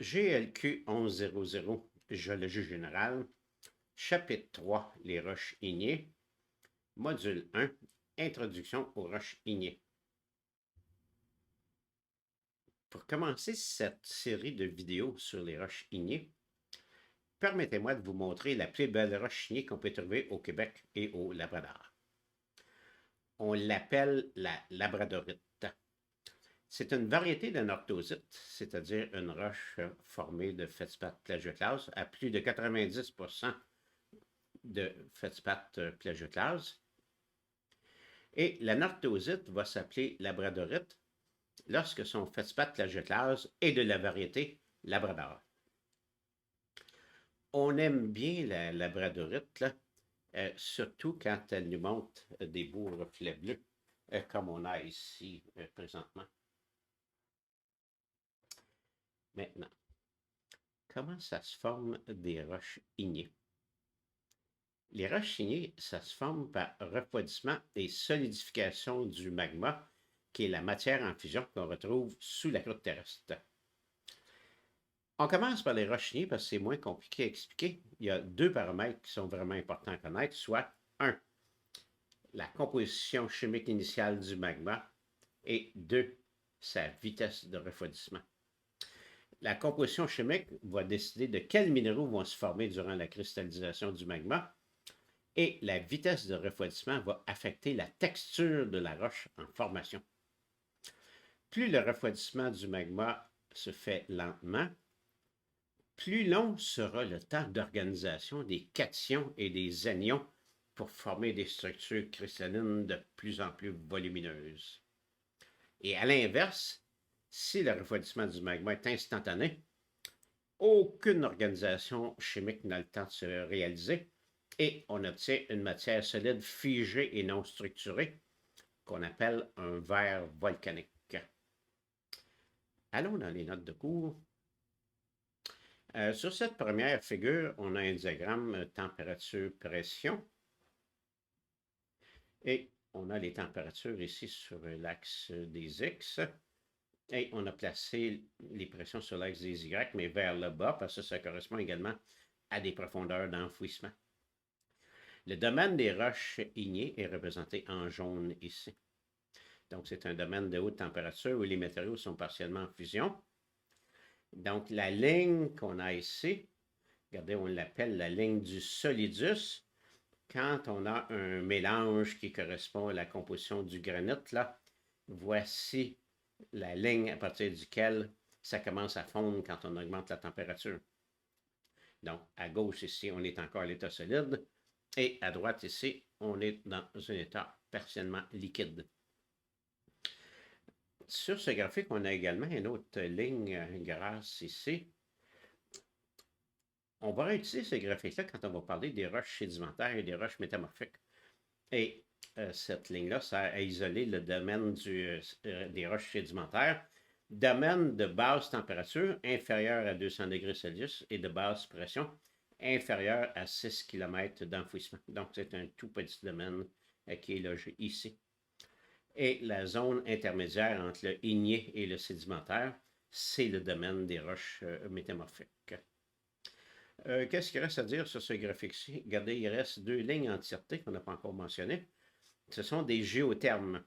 GLQ 1100, Géologie générale, chapitre 3, les roches ignées, module 1, Introduction aux roches ignées. Pour commencer cette série de vidéos sur les roches ignées, permettez-moi de vous montrer la plus belle roche ignée qu'on peut trouver au Québec et au Labrador. On l'appelle la labradorite. C'est une variété de northosite, c'est-à-dire une roche formée de feldspath plagioclase à plus de 90% de feldspath plagioclase. Et la northosite va s'appeler labradorite lorsque son feldspath plagioclase est de la variété labrador. On aime bien la labradorite, là, surtout quand elle nous montre des beaux reflets bleus, comme on a ici présentement. Maintenant, comment ça se forme des roches ignées? Les roches ignées, ça se forme par refroidissement et solidification du magma, qui est la matière en fusion qu'on retrouve sous la croûte terrestre. On commence par les roches ignées parce que c'est moins compliqué à expliquer. Il y a deux paramètres qui sont vraiment importants à connaître, soit 1. La composition chimique initiale du magma et 2. Sa vitesse de refroidissement. La composition chimique va décider de quels minéraux vont se former durant la cristallisation du magma et la vitesse de refroidissement va affecter la texture de la roche en formation. Plus le refroidissement du magma se fait lentement, plus long sera le temps d'organisation des cations et des anions pour former des structures cristallines de plus en plus volumineuses. Et à l'inverse, si le refroidissement du magma est instantané, aucune organisation chimique n'a le temps de se réaliser et on obtient une matière solide figée et non structurée qu'on appelle un verre volcanique. Allons dans les notes de cours. Sur cette première figure, on a un diagramme température-pression et on a les températures ici sur l'axe des X et on a placé les pressions sur l'axe des Y, mais vers le bas parce que ça correspond également à des profondeurs d'enfouissement. Le domaine des roches ignées est représenté en jaune ici. Donc, c'est un domaine de haute température où les matériaux sont partiellement en fusion. Donc, la ligne qu'on a ici, regardez, on l'appelle la ligne du solidus. Quand on a un mélange qui correspond à la composition du granit, là, voici la ligne à partir duquel ça commence à fondre quand on augmente la température. Donc, à gauche ici, on est encore à l'état solide. Et à droite ici, on est dans un état partiellement liquide. Sur ce graphique, on a également une autre ligne grasse ici. On va utiliser ce graphique-là quand on va parler des roches sédimentaires et des roches métamorphiques. Et cette ligne-là sert à isoler le domaine des roches sédimentaires. Domaine de basse température inférieur à 200 degrés Celsius et de basse pression inférieur à 6 km d'enfouissement. Donc, c'est un tout petit domaine qui est logé ici. Et la zone intermédiaire entre le igné et le sédimentaire, c'est le domaine des roches métamorphiques. Qu'est-ce qu'il reste à dire sur ce graphique-ci? Regardez, il reste deux lignes entièreté qu'on n'a pas encore mentionnées. Ce sont des géothermes.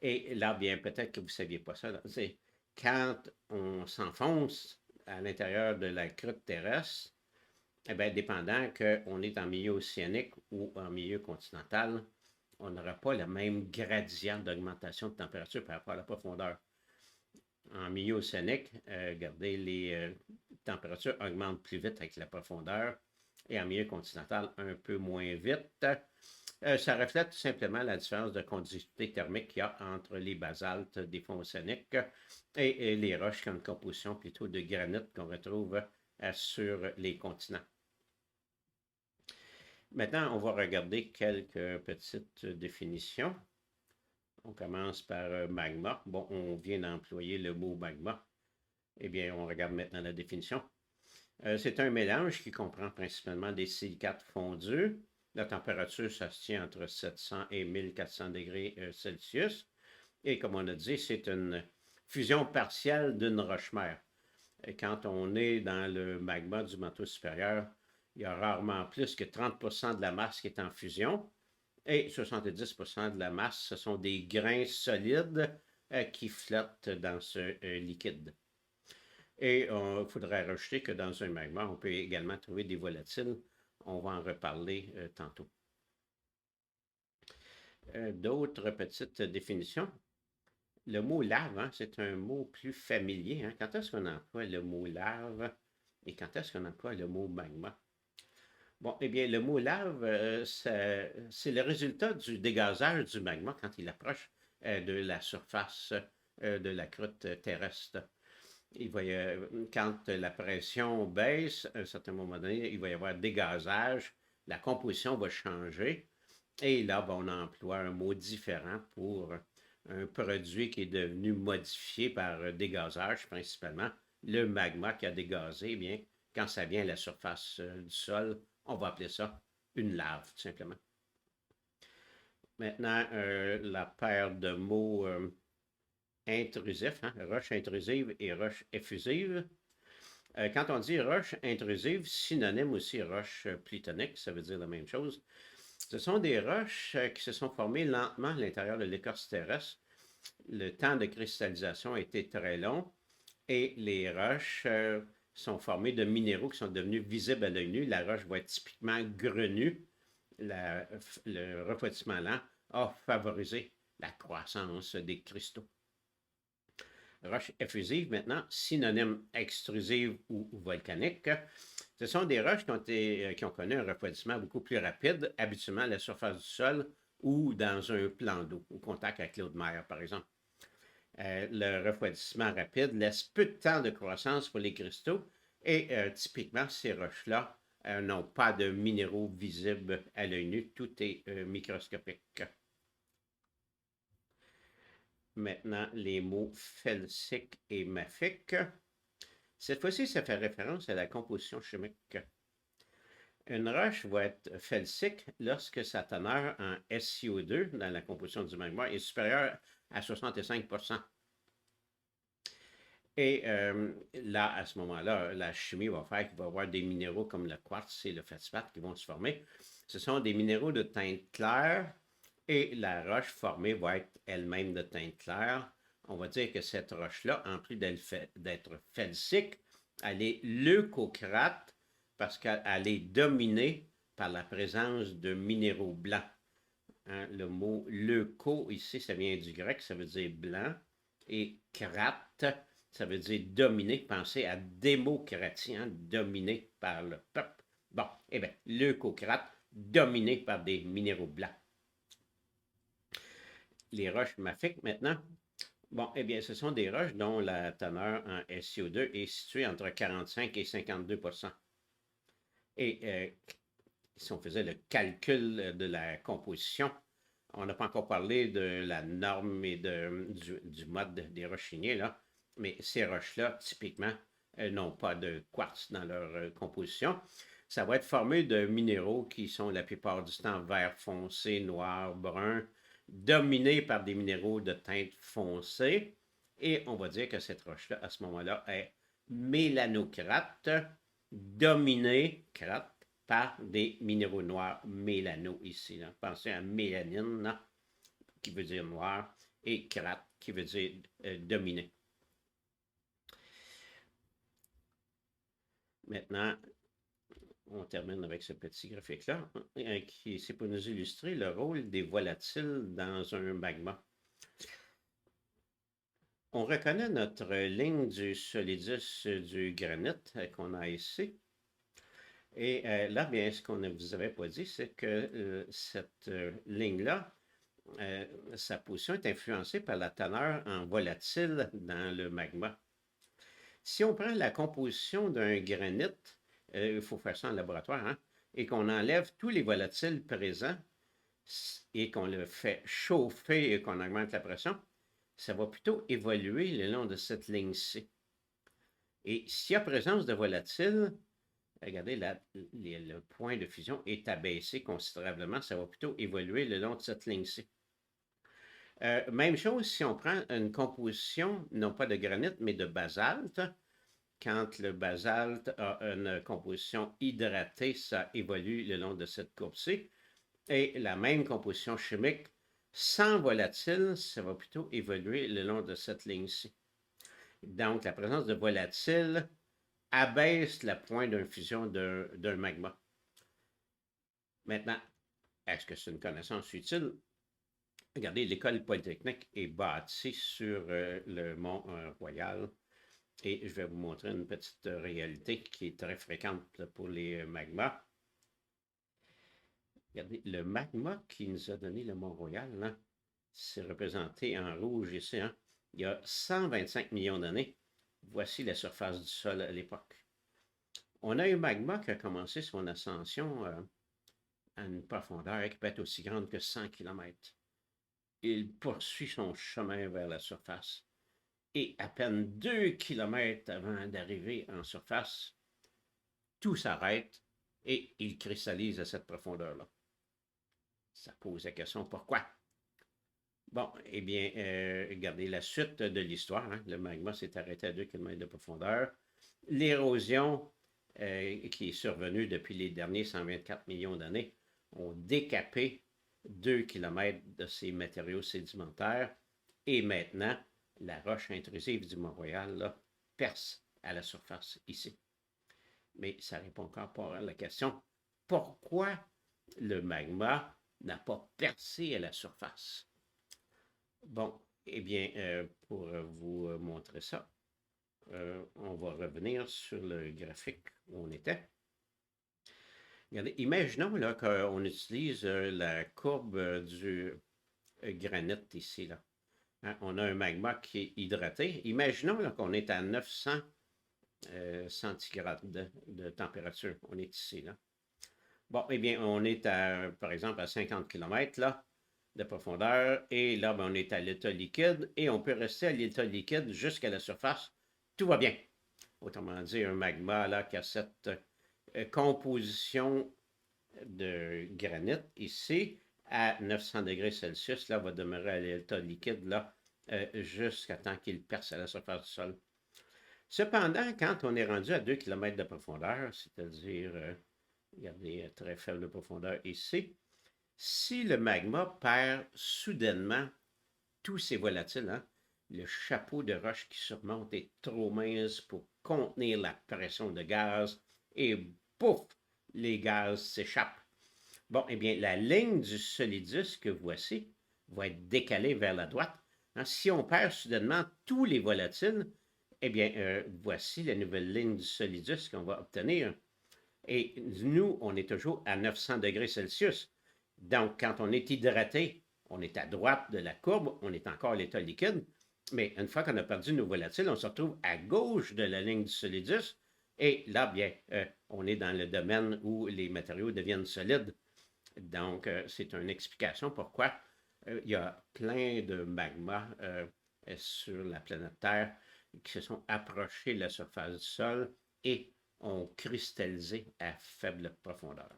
Et là, bien, peut-être que vous ne saviez pas ça. C'est quand on s'enfonce à l'intérieur de la croûte terrestre, eh bien, dépendant qu'on est en milieu océanique ou en milieu continental, on n'aura pas le même gradient d'augmentation de température par rapport à la profondeur. En milieu océanique, regardez, les températures augmentent plus vite avec la profondeur et en milieu continental, un peu moins vite. Ça reflète tout simplement la différence de conductivité thermique qu'il y a entre les basaltes des fonds océaniques et les roches qui ont une composition plutôt de granit qu'on retrouve sur les continents. Maintenant, on va regarder quelques petites définitions. On commence par magma. Bon, on vient d'employer le mot magma. Eh bien, on regarde maintenant la définition. C'est un mélange qui comprend principalement des silicates fondus. La température, ça se tient entre 700 et 1400 degrés Celsius. Et comme on a dit, c'est une fusion partielle d'une roche-mère. Quand on est dans le magma du manteau supérieur, il y a rarement plus que 30% de la masse qui est en fusion et 70% de la masse, ce sont des grains solides qui flottent dans ce liquide. Et il faudrait rajouter que dans un magma, on peut également trouver des volatiles. On va en reparler tantôt. D'autres petites définitions. Le mot lave, hein, c'est un mot plus familier. Hein. Quand est-ce qu'on emploie le mot lave et quand est-ce qu'on emploie le mot magma? Bon, eh bien, le mot lave, c'est le résultat du dégazage du magma quand il approche de la surface de la croûte terrestre. Quand la pression baisse, à un certain moment donné, il va y avoir dégazage, la composition va changer, et là, on emploie un mot différent pour un produit qui est devenu modifié par dégazage, principalement le magma qui a dégazé. Eh bien, quand ça vient à la surface du sol, on va appeler ça une lave, tout simplement. Maintenant, la paire de mots intrusifs, hein, roche intrusive et roche effusive. Quand on dit roche intrusive, synonyme aussi roche plutonique, ça veut dire la même chose. Ce sont des roches qui se sont formées lentement à l'intérieur de l'écorce terrestre. Le temps de cristallisation a été très long et les roches sont formées de minéraux qui sont devenus visibles à l'œil nu. La roche va être typiquement grenue. Le refroidissement lent a favorisé la croissance des cristaux. Roche effusive, maintenant, synonyme extrusive ou volcanique. Ce sont des roches qui ont connu un refroidissement beaucoup plus rapide, habituellement à la surface du sol ou dans un plan d'eau, au contact avec l'eau de mer, par exemple. Le refroidissement rapide laisse peu de temps de croissance pour les cristaux et typiquement, ces roches-là n'ont pas de minéraux visibles à l'œil nu. Tout est microscopique. Maintenant, les mots felsique et mafique. Cette fois-ci, ça fait référence à la composition chimique. Une roche va être felsique lorsque sa teneur en SiO2 dans la composition du magma est supérieure à 65%. Et là, à ce moment-là, la chimie va faire qu'il va y avoir des minéraux comme le quartz et le feldspath qui vont se former. Ce sont des minéraux de teinte claire et la roche formée va être elle-même de teinte claire. On va dire que cette roche-là, en plus d'être felsique, elle est leucocrate parce qu'elle est dominée par la présence de minéraux blancs. Hein, le mot leuco, ici, ça vient du grec, ça veut dire blanc, et crate, ça veut dire dominer. Pensez à démocratie, hein, dominé par le peuple. Bon, eh bien, leucocrate, dominé par des minéraux blancs. Les roches mafiques, maintenant. Bon, eh bien, ce sont des roches dont la teneur en SiO2 est située entre 45 et 52%. Et si on faisait le calcul de la composition, on n'a pas encore parlé de la norme et du mode des roches ignées, là, mais ces roches-là, typiquement, n'ont pas de quartz dans leur composition. Ça va être formé de minéraux qui sont la plupart du temps vert foncé, noir, brun, dominés par des minéraux de teinte foncée. Et on va dire que cette roche-là, à ce moment-là, est mélanocrate, dominée, crate, par des minéraux noirs mélano ici. Là. Pensez à mélanine, là, qui veut dire noir, et crate, qui veut dire dominé. Maintenant, on termine avec ce petit graphique-là, qui c'est pour nous illustrer le rôle des volatiles dans un magma. On reconnaît notre ligne du solidus du granit qu'on a ici. Et là, bien, ce qu'on ne vous avait pas dit, c'est que cette ligne-là, sa position est influencée par la teneur en volatile dans le magma. Si on prend la composition d'un granit, il faut faire ça en laboratoire, hein, et qu'on enlève tous les volatiles présents et qu'on le fait chauffer et qu'on augmente la pression, ça va plutôt évoluer le long de cette ligne-ci. Et s'il y a présence de volatiles, regardez, le point de fusion est abaissé considérablement. Ça va plutôt évoluer le long de cette ligne-ci. Même chose si on prend une composition, non pas de granit, mais de basalte. quand le basalte a une composition hydratée, ça évolue le long de cette courbe-ci. Et la même composition chimique sans volatile, ça va plutôt évoluer le long de cette ligne-ci. Donc, la présence de volatile abaisse la pointe d'infusion d'un magma. Maintenant, est-ce que c'est une connaissance utile? Regardez, l'école polytechnique est bâtie sur le mont Royal et je vais vous montrer une petite réalité qui est très fréquente pour les magmas. Regardez, le magma qui nous a donné le Mont-Royal, c'est représenté en rouge ici. Hein? Il y a 125 millions d'années. Voici la surface du sol à l'époque. On a un magma qui a commencé son ascension à une profondeur qui peut être aussi grande que 100 km. Il poursuit son chemin vers la surface. Et à peine 2 km avant d'arriver en surface, tout s'arrête et il cristallise à cette profondeur-là. Ça pose la question pourquoi? Bon, eh bien, regardez la suite de l'histoire. Hein. Le magma s'est arrêté à 2 km de profondeur. L'érosion qui est survenue depuis les derniers 124 millions d'années ont décapé 2 km de ces matériaux sédimentaires. Et maintenant, la roche intrusive du Mont-Royal perce à la surface ici. Mais ça répond encore pas à la question pourquoi le magma n'a pas percé à la surface. Bon, eh bien, pour vous montrer ça, on va revenir sur le graphique où on était. Regardez, imaginons là, qu'on utilise la courbe du granit ici. Là. Hein, on a un magma qui est hydraté. Imaginons qu'on est à 900 centigrades de température. On est ici. Là. Bon, eh bien, on est à, par exemple, à 50 km là, de profondeur. Et là, ben, on est à l'état liquide et on peut rester à l'état liquide jusqu'à la surface. Tout va bien. Autrement dit, un magma là, qui a cette composition de granit ici à 900 degrés Celsius, là, va demeurer à l'état liquide là, jusqu'à temps qu'il perce à la surface du sol. Cependant, quand on est rendu à 2 km de profondeur, c'est-à-dire, regardez, très faible profondeur ici, si le magma perd soudainement tous ses volatiles, hein, le chapeau de roche qui surmonte est trop mince pour contenir la pression de gaz et pouf, les gaz s'échappent. Bon, eh bien, la ligne du solidus que voici va être décalée vers la droite. Hein, si on perd soudainement tous les volatiles, eh bien, voici la nouvelle ligne du solidus qu'on va obtenir. Et nous, on est toujours à 900 degrés Celsius. Donc, quand on est hydraté, on est à droite de la courbe, on est encore à l'état liquide. Mais une fois qu'on a perdu nos volatiles, on se retrouve à gauche de la ligne du solidus. Et là, bien, on est dans le domaine où les matériaux deviennent solides. Donc, c'est une explication pourquoi il y a plein de magmas sur la planète Terre qui se sont approchés de la surface du sol et ont cristallisé à faible profondeur.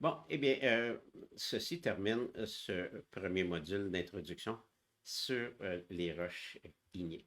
Bon, eh bien, ceci termine ce premier module d'introduction sur les roches ignées.